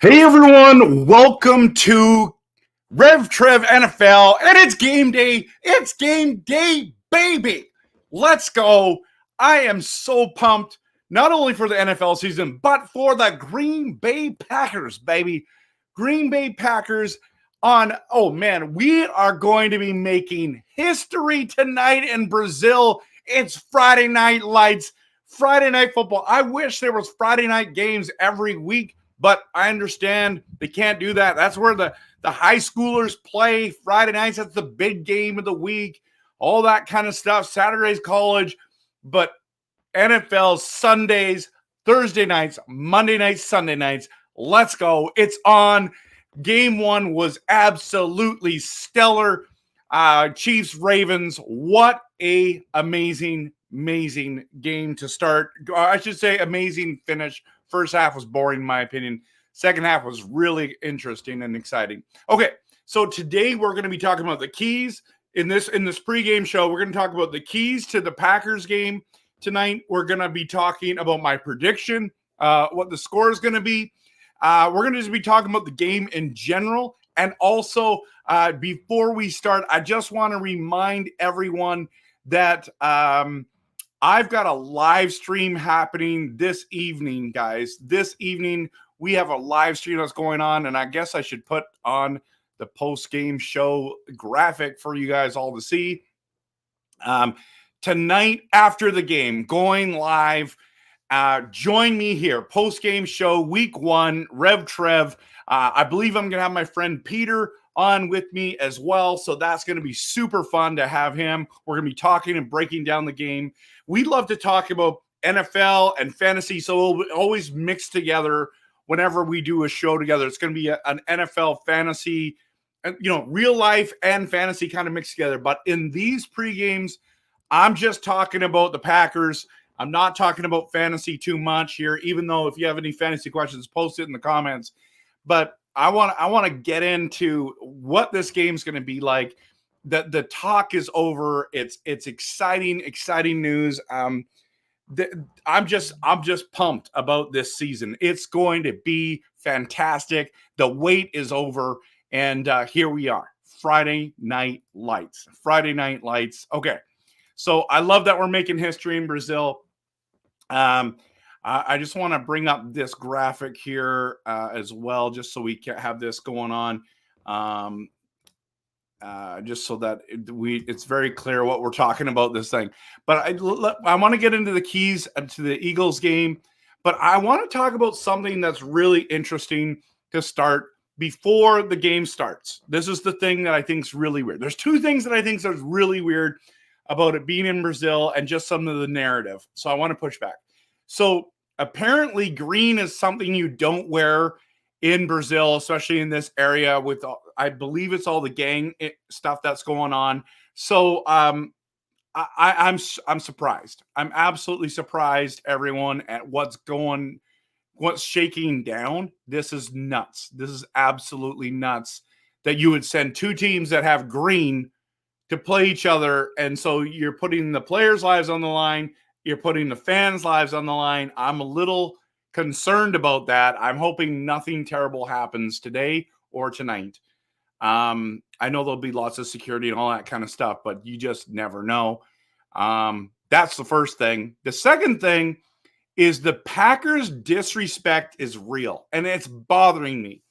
Hey everyone, welcome to Rev Trev NFL, and it's game day. It's game day, baby. Let's go. I am so pumped, not only for the NFL season, but for the Green Bay Packers, baby. Green Bay Packers oh man, we are going to be making history tonight in Brazil. It's Friday Night Lights, Friday Night Football. I wish there was Friday night games every week, but I understand they can't do that. That's where the high schoolers play Friday nights. That's the big game of the week, all that kind of stuff. Saturday's college, but NFL Sundays, Thursday nights, Monday nights, Sunday nights. Let's go. It's on. Game one was absolutely stellar. Chiefs, Ravens. What a amazing game to start. I should say amazing finish. First half was boring, in my opinion. Second half was really interesting and exciting. Okay, so today we're going to be talking about the keys in this pregame show. We're going to talk about the keys to the Packers game tonight. We're going to be talking about my prediction, what the score is going to be. We're going to just be talking about the game in general. And also, before we start, I just want to remind everyone that I've got a live stream happening this evening, guys. This evening, we have a live stream that's going on, and I guess I should put on the post-game show graphic for you guys all to see. Tonight, after the game, going live, join me here, post-game show, week one, Rev Trev. I believe I'm going to have my friend Peter on with me as well, so that's going to be super fun to have him. We're going to be talking and breaking down the game. We love to talk about NFL and fantasy, so we'll always mix together whenever we do a show together. It's going to be an NFL fantasy, real life and fantasy kind of mixed together. But in these pre-games, I'm just talking about the Packers. I'm not talking about fantasy too much here, even though if you have any fantasy questions, post it in the comments. But I want to get into what this game's going to be like. The talk is over. It's exciting news. I'm just pumped about this season. It's going to be fantastic. The wait is over, and here we are. Friday Night Lights. Okay, so I love that we're making history in Brazil. I just want to bring up this graphic here as well, just so we can have this going on. Just so that it's very clear what we're talking about this thing. But I want to get into the keys to the Eagles game, but I want to talk about something that's really interesting to start before the game starts. This is the thing that I think is really weird. There's two things that I think is really weird about it being in Brazil and just some of the narrative. So I want to push back. So apparently green is something you don't wear in Brazil, especially in this area with, I believe it's all the gang stuff that's going on. So I'm surprised. I'm absolutely surprised, everyone, at what's shaking down. This is nuts. This is absolutely nuts that you would send two teams that have green to play each other. And so you're putting the players' lives on the line. You're putting the fans' lives on the line. I'm a little concerned about that. I'm hoping nothing terrible happens today or tonight. I know there'll be lots of security and all that kind of stuff, but you just never know. That's the first thing. The second thing is the Packers' disrespect is real, and it's bothering me.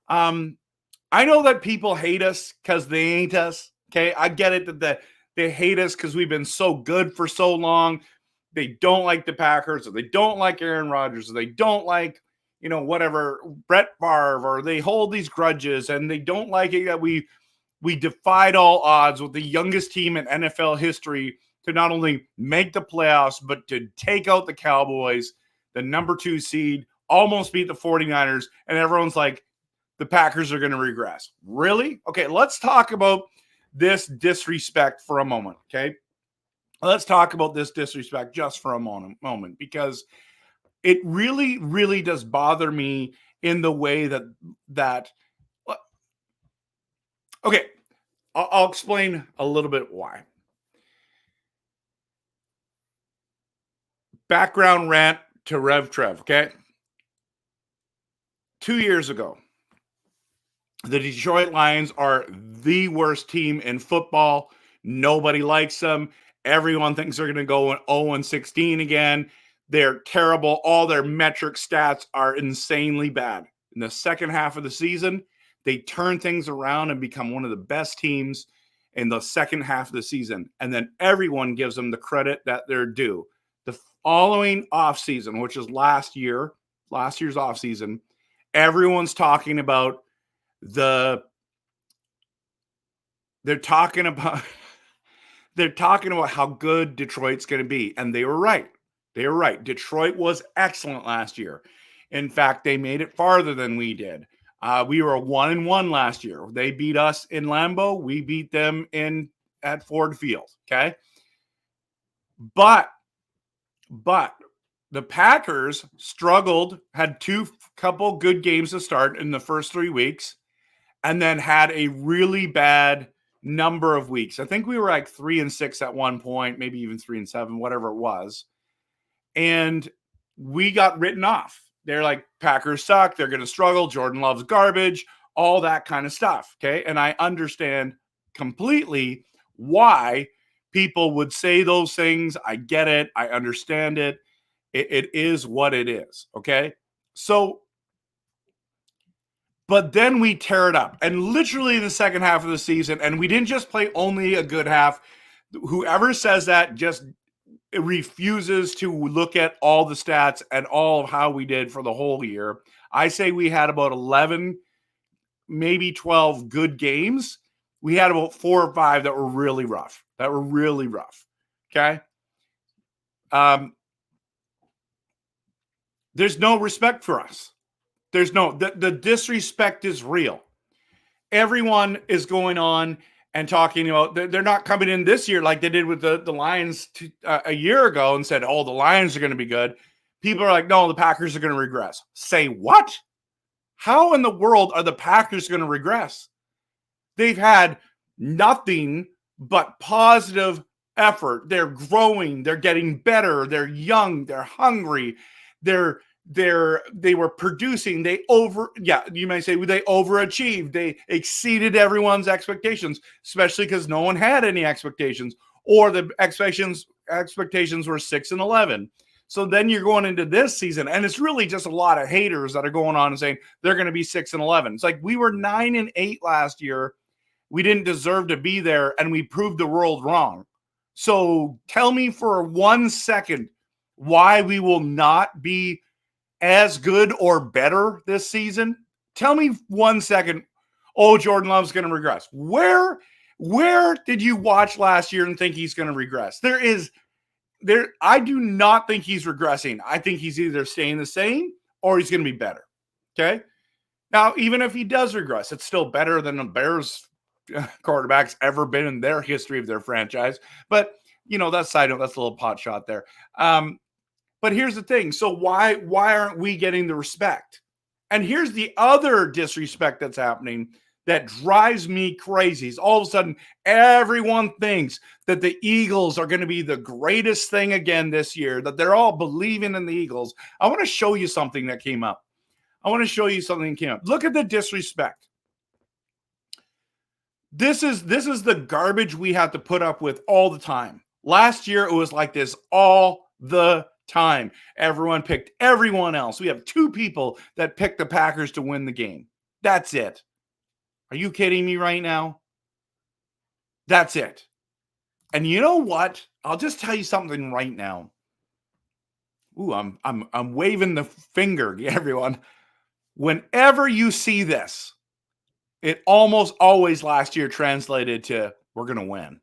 I know that people hate us because they ain't us. Okay, I get it that they hate us because we've been so good for so long. They don't like the Packers, or they don't like Aaron Rodgers, or they don't like, whatever, Brett Favre, or they hold these grudges, and they don't like it that we defied all odds with the youngest team in NFL history to not only make the playoffs, but to take out the Cowboys, the number 2 seed, almost beat the 49ers, and everyone's like, the Packers are going to regress. Really? Okay, let's talk about this disrespect for a moment, okay? Let's talk about this disrespect just for a moment, because it really, really does bother me in the way that okay, I'll explain a little bit why. Background rant to Rev Trev, okay? 2 years ago, the Detroit Lions are the worst team in football. Nobody likes them. Everyone thinks they're going to go 0-16 again. They're terrible. All their metric stats are insanely bad. In the second half of the season, they turn things around and become one of the best teams in the second half of the season. And then everyone gives them the credit that they're due. The following offseason, which is last year's offseason, everyone's talking about they're talking about how good Detroit's going to be, and they were right. Detroit was excellent last year. In fact, they made it farther than we did. We were 1-1 last year. They beat us in Lambeau. We beat them at Ford Field. Okay, but the Packers struggled, had couple good games to start in the first 3 weeks, and then had a really bad number of weeks. I think we were like 3-6 at one point, maybe even 3-7, whatever it was. And we got written off. They're like, Packers suck. They're going to struggle. Jordan Love's garbage, all that kind of stuff. Okay. And I understand completely why people would say those things. I get it. I understand it. It is what it is. Okay. So, but then we tear it up. And literally in the second half of the season, and we didn't just play only a good half. Whoever says that just refuses to look at all the stats and all of how we did for the whole year. I say we had about 11, maybe 12 good games. We had about 4 or 5 that were really rough. Okay. There's no respect for us. The disrespect is real. Everyone is going on and talking about they're not coming in this year like they did with the Lions a year ago and said, oh, the Lions are going to be good. People are like, no, the Packers are going to regress. Say what? How in the world are the Packers going to regress? They've had nothing but positive effort. They're growing. They're getting better. They're young. They're hungry. They were producing. You might say they overachieved. They exceeded everyone's expectations, especially because no one had any expectations, or the expectations were 6-11. So then you're going into this season, and it's really just a lot of haters that are going on and saying they're going to be 6-11. It's like we were 9-8 last year. We didn't deserve to be there, and we proved the world wrong. So tell me for 1 second why we will not be as good or better this season. Tell me 1 second. Oh, Jordan Love's going to regress. Where did you watch last year and think he's going to regress? I do not think he's regressing. I think he's either staying the same or he's going to be better. Okay. Now, even if he does regress, it's still better than the Bears quarterback's ever been in their history of their franchise. But that's side note. That's a little pot shot there. But here's the thing. So why aren't we getting the respect? And here's the other disrespect that's happening that drives me crazy. Is all of a sudden, everyone thinks that the Eagles are going to be the greatest thing again this year, that they're all believing in the Eagles. I want to show you something that came up. Look at the disrespect. This is the garbage we have to put up with all the time. Last year, it was like this all the time. Everyone picked everyone else. We have 2 people that picked the Packers to win the game. That's it. Are you kidding me right now? That's it. And you know what? I'll just tell you something right now. Ooh, I'm waving the finger, everyone. Whenever you see this, it almost always last year translated to we're going to win.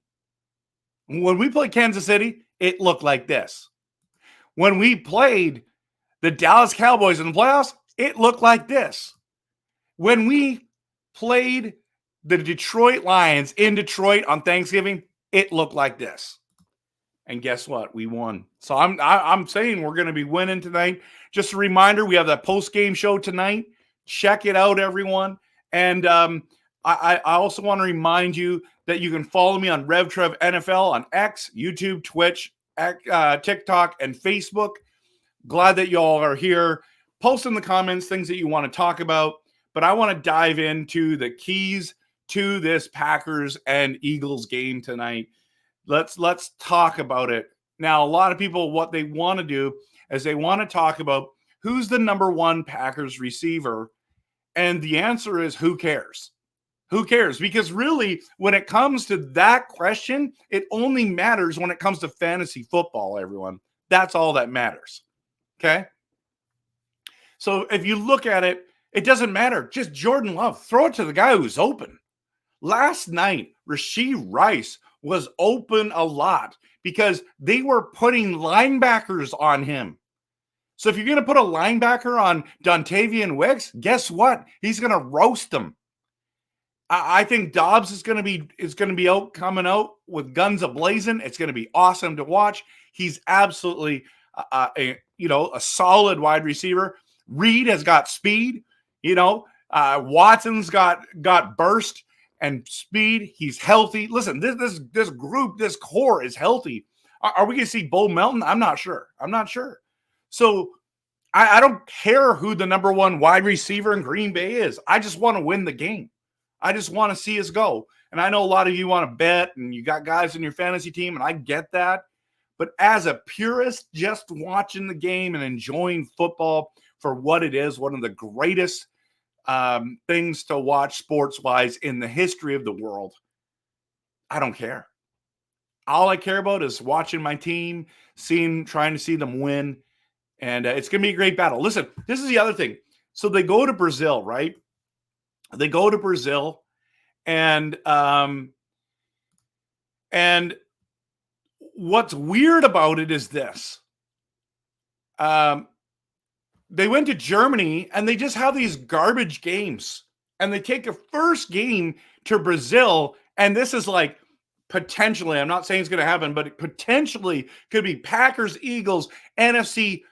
When we played Kansas City, it looked like this. When we played the Dallas Cowboys in the playoffs, it looked like this. When we played the Detroit Lions in Detroit on Thanksgiving, it looked like this. And guess what? We won. So I'm saying we're going to be winning tonight. Just a reminder, we have that post-game show tonight. Check it out, everyone. And I also want to remind you that you can follow me on RevTrev NFL on X, YouTube, Twitch, TikTok, and Facebook. Glad that you all are here. Post in the comments things that you want to talk about. But I want to dive into the keys to this Packers and Eagles game tonight. Let's talk about it. Now, a lot of people, what they want to do is they want to talk about who's the number 1 Packers receiver. And the answer is, who cares? Who cares? Because really, when it comes to that question, it only matters when it comes to fantasy football, everyone. That's all that matters. Okay? So if you look at it, it doesn't matter. Just Jordan Love. Throw it to the guy who's open. Last night, Rashee Rice was open a lot because they were putting linebackers on him. So if you're going to put a linebacker on Dontavian Wicks, guess what? He's going to roast them. I think Dobbs is going to be out, coming out with guns a-blazing. It's going to be awesome to watch. He's absolutely a solid wide receiver. Reed has got speed. Watson's got burst and speed. He's healthy. Listen, this group, this core is healthy. Are we going to see Bo Melton? I'm not sure. So I don't care who the number 1 wide receiver in Green Bay is. I just want to win the game. I just want to see us go. And I know a lot of you want to bet and you got guys in your fantasy team, and I get that. But as a purist, just watching the game and enjoying football for what it is, one of the greatest things to watch sports-wise in the history of the world, I don't care. All I care about is watching my team, trying to see them win. And it's going to be a great battle. Listen, this is the other thing. So they go to Brazil, right? They go to Brazil, and what's weird about it is this. They went to Germany, and they just have these garbage games. And they take a first game to Brazil, and this is like potentially, I'm not saying it's going to happen, but it potentially could be Packers, Eagles, NFC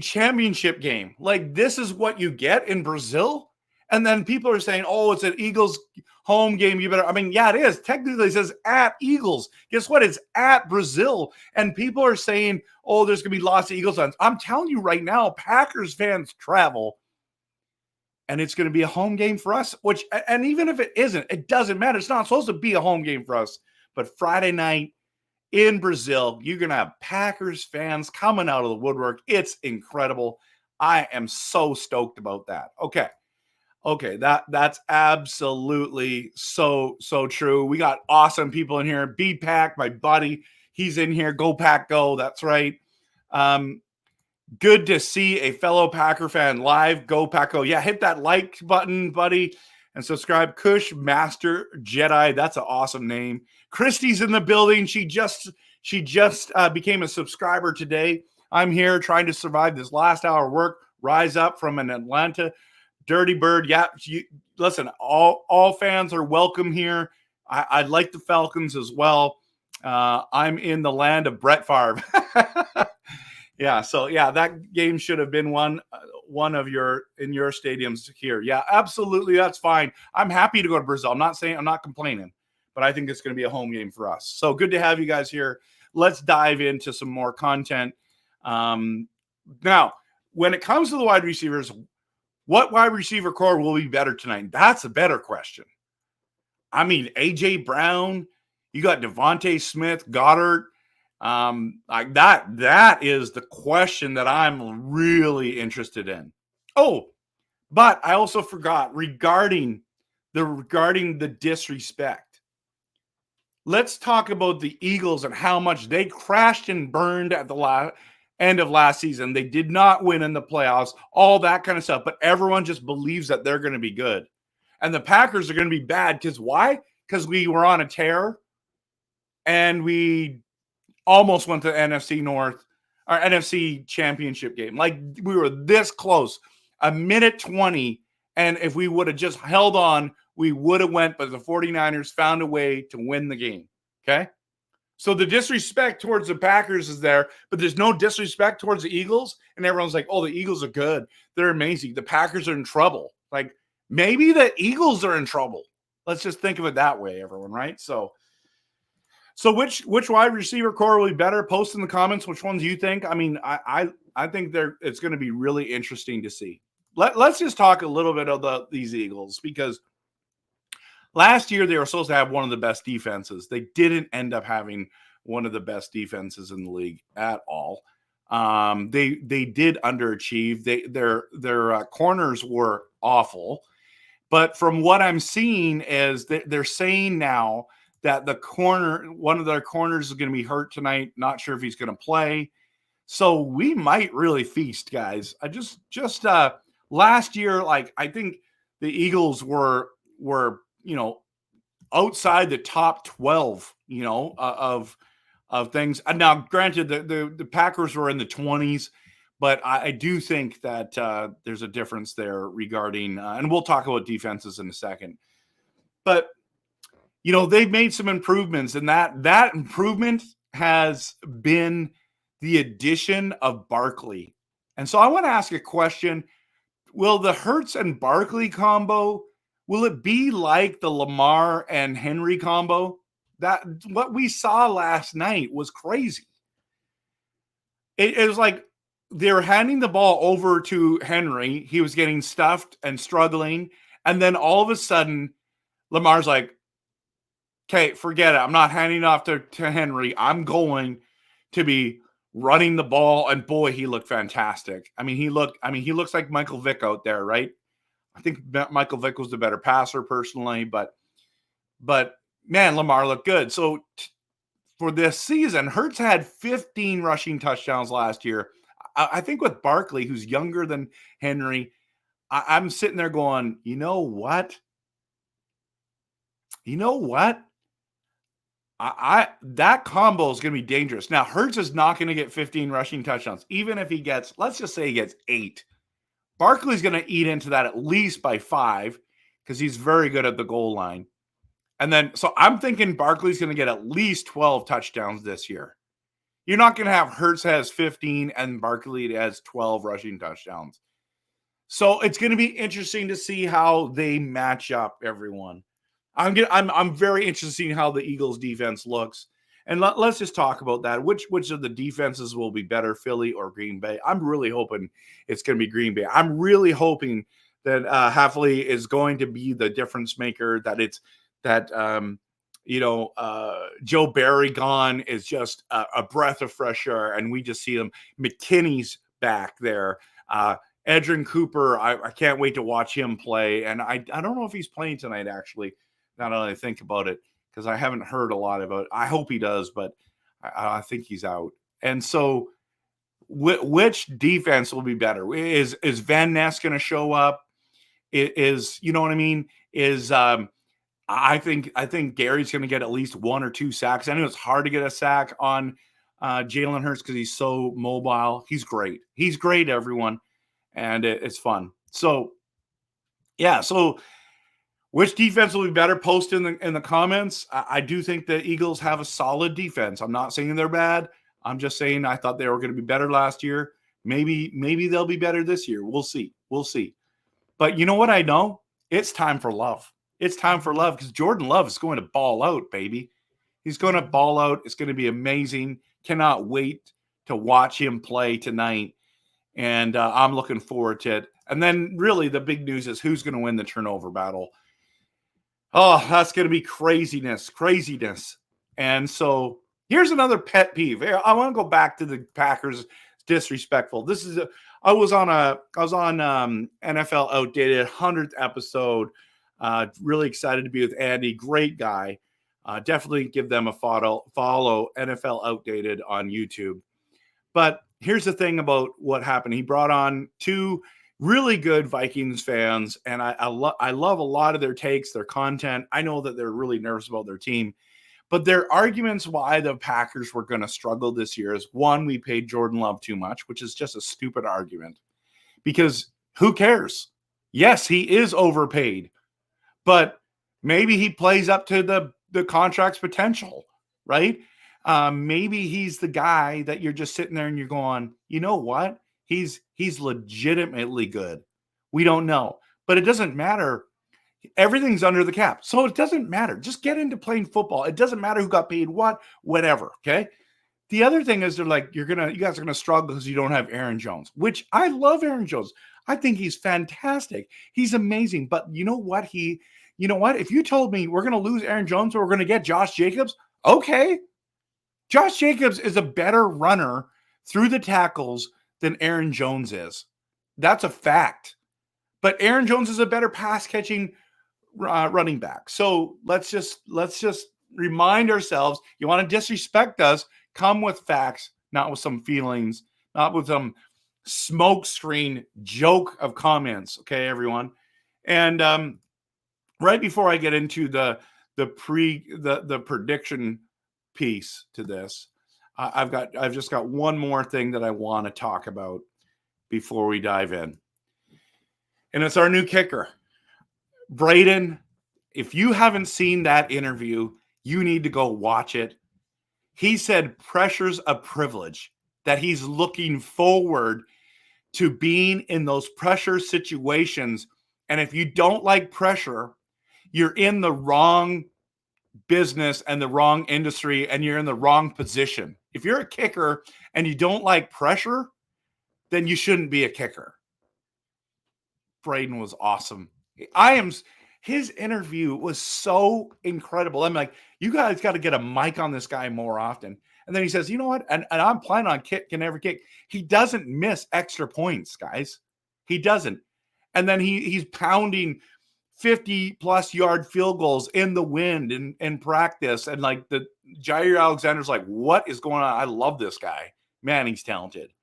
championship game. Like, this is what you get in Brazil. And then people are saying, oh, it's an Eagles home game. You better, yeah, it is. Technically it says at Eagles. Guess what? It's at Brazil. And people are saying, oh, there's going to be lots of Eagles fans. I'm telling you right now, Packers fans travel, and it's going to be a home game for us, and even if it isn't, it doesn't matter. It's not supposed to be a home game for us. But Friday night in Brazil, you're going to have Packers fans coming out of the woodwork. It's incredible. I am so stoked about that. Okay, that's absolutely so true. We got awesome people in here. B-Pack, my buddy, he's in here. Go Pack, go. That's right. Good to see a fellow Packer fan live. Go Pack, go. Yeah, hit that like button, buddy, and subscribe. Kush Master Jedi. That's an awesome name. Christy's in the building. She just became a subscriber today. I'm here trying to survive this last hour of work. Rise up from an Atlanta. Dirty Bird. Yeah, listen, all fans are welcome here. I like the Falcons as well. I'm in the land of Brett Favre. Yeah, so yeah, that game should have been one of your stadiums here. Yeah, absolutely, that's fine. I'm happy to go to Brazil. I'm not complaining, but I think it's going to be a home game for us. So good to have you guys here. Let's dive into some more content. Now, when it comes to the wide receivers, what wide receiver core will be better tonight? That's a better question. A.J. Brown, you got Devontae Smith, Goddard, Like that is the question that I'm really interested in. Oh, but I also forgot regarding the disrespect. Let's talk about the Eagles and how much they crashed and burned at the end of last season. They did not win in the playoffs, all that kind of stuff, but everyone just believes that they're going to be good. And the Packers are going to be bad because why? Because we were on a tear and we almost went to the NFC North or NFC Championship game. Like we were this close, a minute 20. And if we would have just held on, we would have went, but the 49ers found a way to win the game. Okay. So the disrespect towards the Packers is there, but there's no disrespect towards the Eagles. And everyone's like, oh, the Eagles are good. They're amazing. The Packers are in trouble. Like maybe the Eagles are in trouble. Let's just think of it that way, everyone, right? So which wide receiver core will be better? Post in the comments which ones you think. I mean, I think it's going to be really interesting to see. Let's just talk a little bit of these Eagles because last year they were supposed to have one of the best defenses. They didn't end up having one of the best defenses in the league at all. They did underachieve. Their corners were awful, but from what I'm seeing is they're saying now that one of their corners is going to be hurt tonight. Not sure if he's going to play. So we might really feast, guys. I just last year, like I think the Eagles were outside the top 12, of things. And now, granted, the Packers were in the 20s, but I do think that there's a difference there regarding, and we'll talk about defenses in a second. But they've made some improvements, and that improvement has been the addition of Barkley. And so I want to ask a question. Will the Hurts and Barkley combo, will it be like the Lamar and Henry combo? That what we saw last night was crazy. It was like they were handing the ball over to Henry. He was getting stuffed and struggling. And then all of a sudden, Lamar's like, okay, forget it. I'm not handing it off to Henry. I'm going to be running the ball. And boy, he looked fantastic. He looks like Michael Vick out there, right? I think Michael Vick was the better passer personally, but man, Lamar looked good. So for this season, Hurts had 15 rushing touchdowns last year. I think with Barkley, who's younger than Henry, I'm sitting there going, you know what? That combo is going to be dangerous. Now, Hurts is not going to get 15 rushing touchdowns. Even if he gets, let's just say he gets 8. Barkley's going to eat into that at least by 5 because he's very good at the goal line. And then, so I'm thinking Barkley's going to get at least 12 touchdowns this year. You're not going to have Hurts has 15 and Barkley has 12 rushing touchdowns. So it's going to be interesting to see how they match up, everyone. I'm very interested in seeing how the Eagles defense looks. And let's just talk about that. Which of the defenses will be better, Philly or Green Bay? I'm really hoping it's going to be Green Bay. I'm really hoping that Hafley is going to be the difference maker, Joe Barry gone is just a breath of fresh air, and we just see them. McKinney's back there. Edrin Cooper, I can't wait to watch him play. And I don't know if he's playing tonight, actually, now that I think about it, because I haven't heard a lot about it. I hope he does, but I think he's out. And so which defense will be better? Is Van Ness going to show up? Is you know what I mean? I think Gary's going to get at least 1 or 2 sacks. I know it's hard to get a sack on Jalen Hurts because he's so mobile. He's great. He's great, everyone. And it's fun. So, yeah. So, which defense will be better? Post in the comments. I do think the Eagles have a solid defense. I'm not saying they're bad. I'm just saying I thought they were going to be better last year. Maybe they'll be better this year. We'll see. But you know what I know? It's time for love. It's time for love because Jordan Love is going to ball out, baby. He's going to ball out. It's going to be amazing. Cannot wait to watch him play tonight. And I'm looking forward to it. And then really the big news is who's going to win the turnover battle. Oh, that's going to be craziness. And so Here's another pet peeve. I want to go back to the Packers disrespectful. I was on NFL Outdated 100th episode. Really excited to be with Andy. Great guy. Definitely give them a follow NFL Outdated on YouTube. But here's the thing about what happened. He brought on two really good Vikings fans, and I love a lot of their takes, their content. I know that they're really nervous about their team. But their arguments why the Packers were going to struggle this year is, one, we paid Jordan Love too much, which is just a stupid argument. Because who cares? Yes, he is overpaid. But maybe he plays up to the contract's potential, right? Maybe he's the guy that you're just sitting there and you're going, you know what? He's legitimately good. We don't know. But it doesn't matter. Everything's under the cap. So it doesn't matter. Just get into playing football. It doesn't matter who got paid what, whatever. Okay. The other thing is they're like, you guys are going to struggle because you don't have Aaron Jones, which I love Aaron Jones. I think he's fantastic. He's amazing. But you know what? If you told me we're going to lose Aaron Jones or we're going to get Josh Jacobs, okay. Josh Jacobs is a better runner through the tackles than Aaron Jones is. That's a fact. But Aaron Jones is a better pass catching running back. So let's just remind ourselves, you want to disrespect us, come with facts, not with some feelings, not with some smoke screen joke of comments. Okay, everyone. And right before I get into the prediction piece to this, I've just got one more thing that I want to talk about before we dive in. And it's our new kicker. Braden, if you haven't seen that interview, you need to go watch it. He said pressure's a privilege, that he's looking forward to being in those pressure situations. And if you don't like pressure, you're in the wrong business and the wrong industry, and you're in the wrong position. If you're a kicker and you don't like pressure, then you shouldn't be a kicker. Braden was awesome. His interview was so incredible. I'm like, you guys got to get a mic on this guy more often. And then he says, you know what? And I'm planning on kicking every kick. He doesn't miss extra points, guys. He doesn't. And then he's pounding 50-plus yard field goals in the wind in practice. And like the Jair Alexander's like, what is going on? I love this guy. Man, he's talented.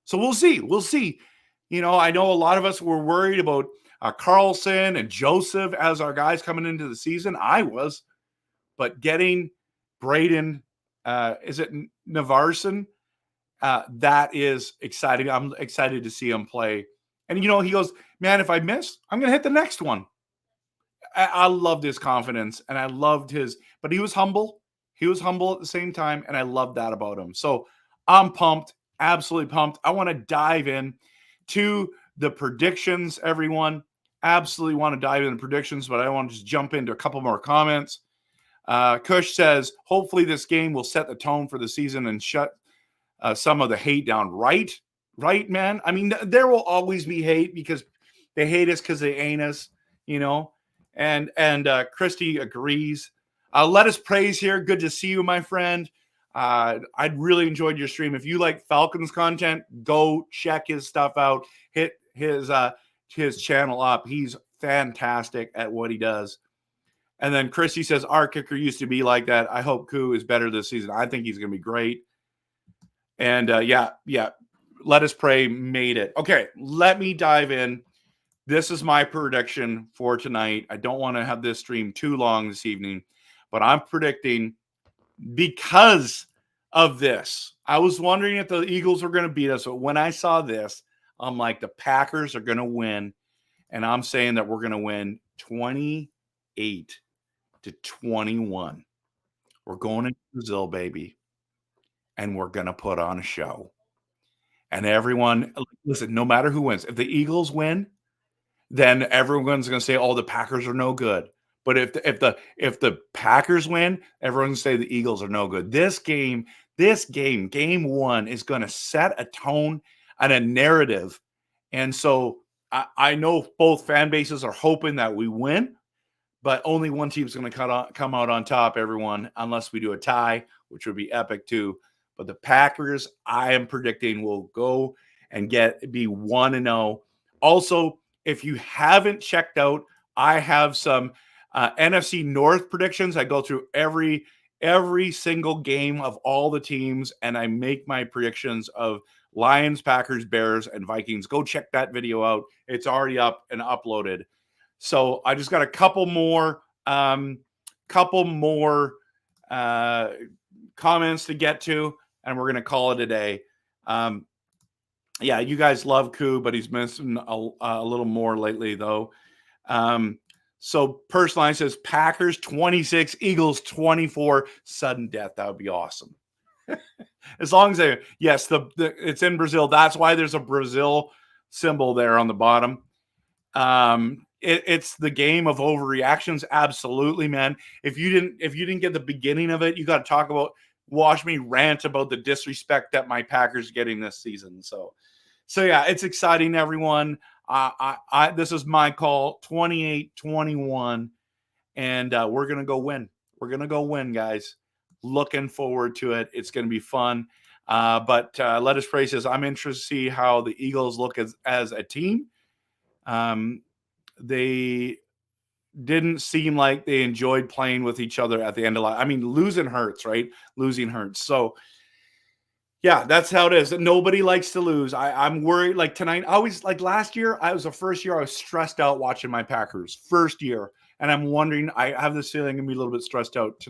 So we'll see. We'll see. I know a lot of us were worried about Carlson and Joseph as our guys coming into the season. I was. But getting Braden, is it Navarson? That is exciting. I'm excited to see him play. And, he goes, man, if I miss, I'm going to hit the next one. I loved his confidence, and I loved but he was humble. He was humble at the same time, and I loved that about him. So I'm pumped, absolutely pumped. I want to dive in to the predictions, everyone. Absolutely want to dive into predictions, but I want to just jump into a couple more comments. Kush says, hopefully this game will set the tone for the season and shut some of the hate down. Right, man? I mean, there will always be hate because they hate us because they ain't us, And Christy agrees. Let us praise here. Good to see you, my friend. I really enjoyed your stream. If you like Falcons content, go check his stuff out. Hit his channel up. He's fantastic at what he does. And then Christy says, our kicker used to be like that. I hope Koo is better this season. I think he's going to be great. And yeah. Let us pray made it. Okay, let me dive in. This is my prediction for tonight. I don't want to have this stream too long this evening, but I'm predicting, because of this, I was wondering if the Eagles were going to beat us. But when I saw this, I'm like, the Packers are going to win. And I'm saying that we're going to win 28-21. We're going to Brazil, baby. And we're going to put on a show. And everyone, listen, no matter who wins, if the Eagles win, then everyone's going to say, oh, the Packers are no good. But if the Packers win, everyone's going to say the Eagles are no good. This game, game one, is going to set a tone and a narrative. And so I know both fan bases are hoping that we win, but only one team's going to come out on top, everyone, unless we do a tie, which would be epic too. But the Packers, I am predicting, will go and be 1-0. Also, if you haven't checked out, I have some NFC North predictions. I go through every single game of all the teams, and I make my predictions of Lions, Packers, Bears, and Vikings. Go check that video out. It's already up and uploaded. So I just got a couple more comments to get to, and we're going to call it a day. Yeah, you guys love Koo, but he's missing a little more lately, though. So Personalized says Packers 26, Eagles 24, sudden death. That would be awesome. As long as it's in Brazil. That's why there's a Brazil symbol there on the bottom. It's the game of overreactions. Absolutely, man. If you didn't get the beginning of it, you got to watch me rant about the disrespect that my Packers are getting this season. So yeah, it's exciting, everyone. This is my call, 28-21, and we're going to go win. We're going to go win, guys. Looking forward to it. It's going to be fun. But Let Us Pray says, I'm interested to see how the Eagles look as a team. They didn't seem like they enjoyed playing with each other at the end of life. I mean, losing hurts, right? Losing hurts. So, yeah, that's how it is. Nobody likes to lose. I'm worried. Like tonight, last year, I was the first year I was stressed out watching my Packers. First year. And I'm wondering, I have this feeling I'm going to be a little bit stressed out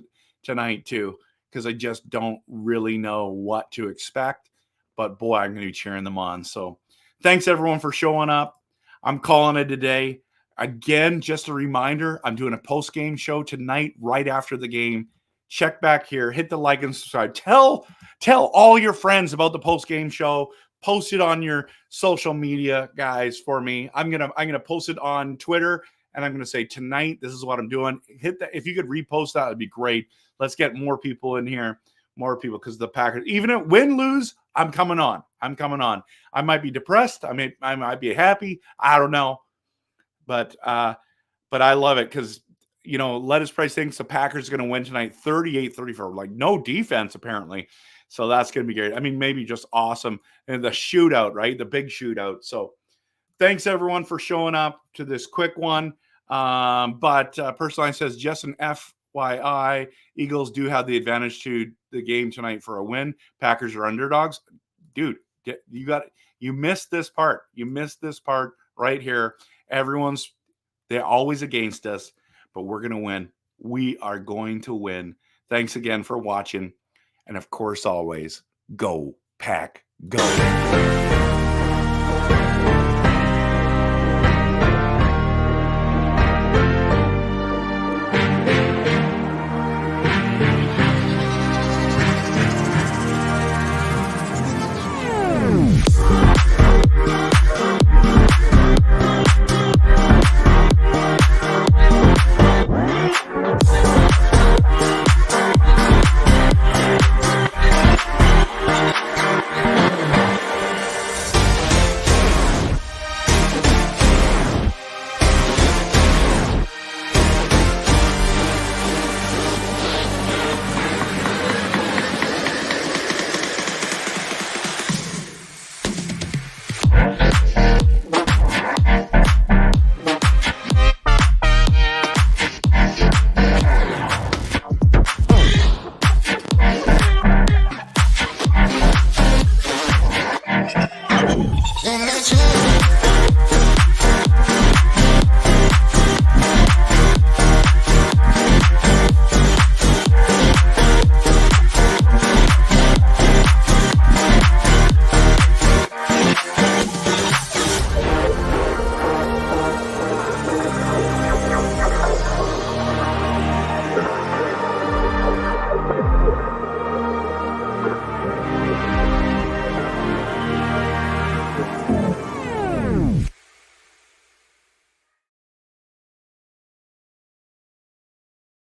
tonight too, because I just don't really know what to expect. But boy, I'm going to be cheering them on. So thanks everyone for showing up. I'm calling it today. Again, just a reminder, I'm doing a post-game show tonight right after the game. Check back here, hit the like and subscribe. Tell all your friends about the post-game show. Post it on your social media, guys, for me. I'm gonna post it on Twitter, and I'm gonna say tonight, this is what I'm doing. Hit that. If you could repost that, it'd be great. Let's get more people in here, because the Packers, even if win, lose, I'm coming on. I might be depressed. I might be happy. I don't know. But I love it because, Let Us Pray thinks the Packers are going to win tonight 38-34. Like, no defense, apparently. So that's going to be great. I mean, maybe just awesome. And the shootout, right? The big shootout. So thanks, everyone, for showing up to this quick one. But Personalized says, just an FYI, Eagles do have the advantage to the game tonight for a win. Packers are underdogs. Dude, you missed this part. You missed this part right here. They're always against us, but we're going to win. We are going to win. Thanks again for watching. And of course, always, go Pack, go. Let's go.